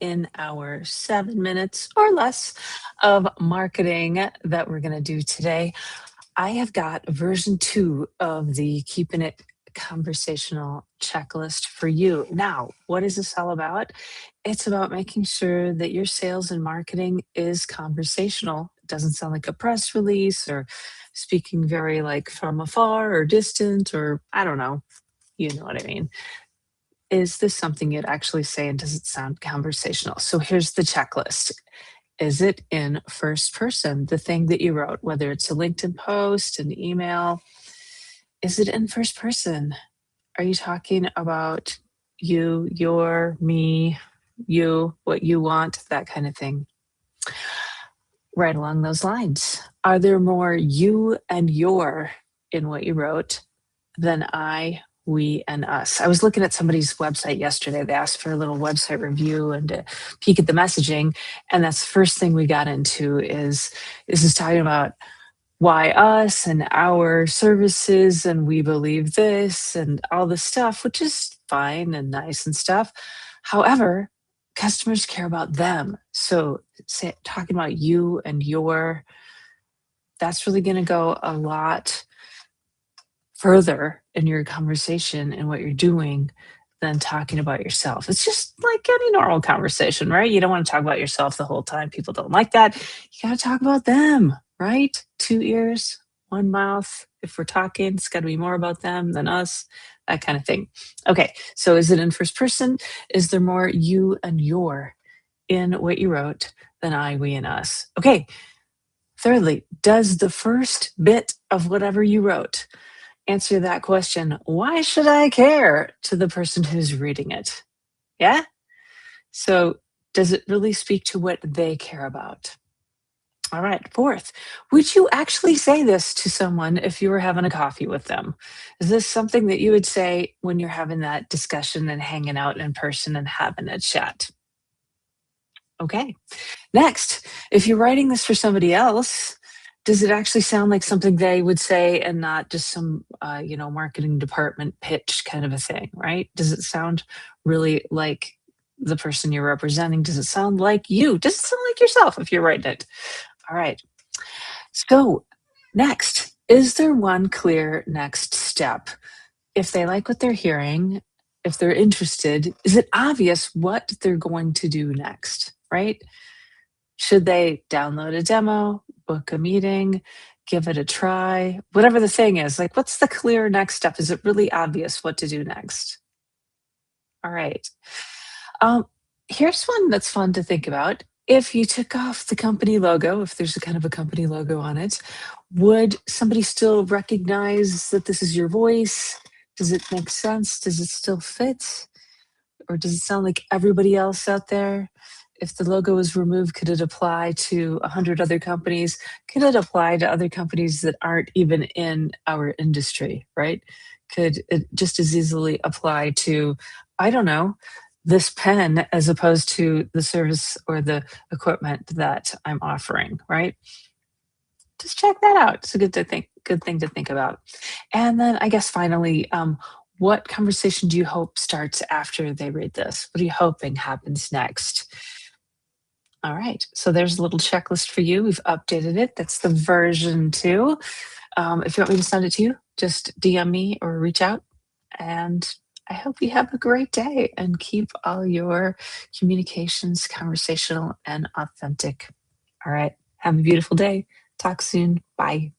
in our 7 minutes or less of marketing that we're going to do today. I have got version 2 of the Keeping It Conversational checklist for you. Now, what is this all about? It's about making sure that your sales and marketing is conversational. It doesn't sound like a press release or speaking very like from afar or distant, or I don't know. You know what I mean. Is this something you'd actually say, and does it sound conversational? So here's the checklist. Is it in first person, the thing that you wrote, whether it's a LinkedIn post, an email? Is it in first person? Are you talking about you, your, me, you, what you want, that kind of thing? Right along those lines. Are there more you and your in what you wrote than I, we, and us? I was looking at somebody's website yesterday. They asked for a little website review and to peek at the messaging. And that's the first thing we got into is this talking about why us and our services and we believe this and all this stuff, which is fine and nice and stuff. However, customers care about them. So talking about you and your, that's really going to go a lot further in your conversation and what you're doing than talking about yourself. It's just like any normal conversation, right? You don't want to talk about yourself the whole time. People don't like that. You got to talk about them, right? 2 ears, 1 mouth. If we're talking, it's got to be more about them than us, that kind of thing. Okay, so is it in first person? Is there more you and your in what you wrote than I, we, and us? Okay, thirdly, does the first bit of whatever you wrote answer that question, why should I care, to the person who's reading it? Yeah? So does it really speak to what they care about? All right, fourth, would you actually say this to someone if you were having a coffee with them? Is this something that you would say when you're having that discussion and hanging out in person and having a chat? Okay. Next, if you're writing this for somebody else, does it actually sound like something they would say and not just some, marketing department pitch kind of a thing, right? Does it sound really like the person you're representing? Does it sound like you? Does it sound like yourself if you're writing it? All right. So next, is there one clear next step? If they like what they're hearing, if they're interested, is it obvious what they're going to do next, right? Should they download a demo, book a meeting, give it a try? Whatever the thing is, like, what's the clear next step? Is it really obvious what to do next? All right. Um, Here's one that's fun to think about. If you took off the company logo, if there's a kind of a company logo on it, would somebody still recognize that this is your voice? Does it make sense? Does it still fit? Or does it sound like everybody else out there? If the logo is removed, could it apply to 100 other companies? Could it apply to other companies that aren't even in our industry, right? Could it just as easily apply to, I don't know, this pen as opposed to the service or the equipment that I'm offering, right? Just check that out. It's a good thing to think about. And then I guess finally, what conversation do you hope starts after they read this? What are you hoping happens next? All right, so there's a little checklist for you. We've updated it. That's the version 2. If you want me to send it to you, just DM me or reach out. And I hope you have a great day and keep all your communications conversational and authentic. All right, have a beautiful day. Talk soon. Bye.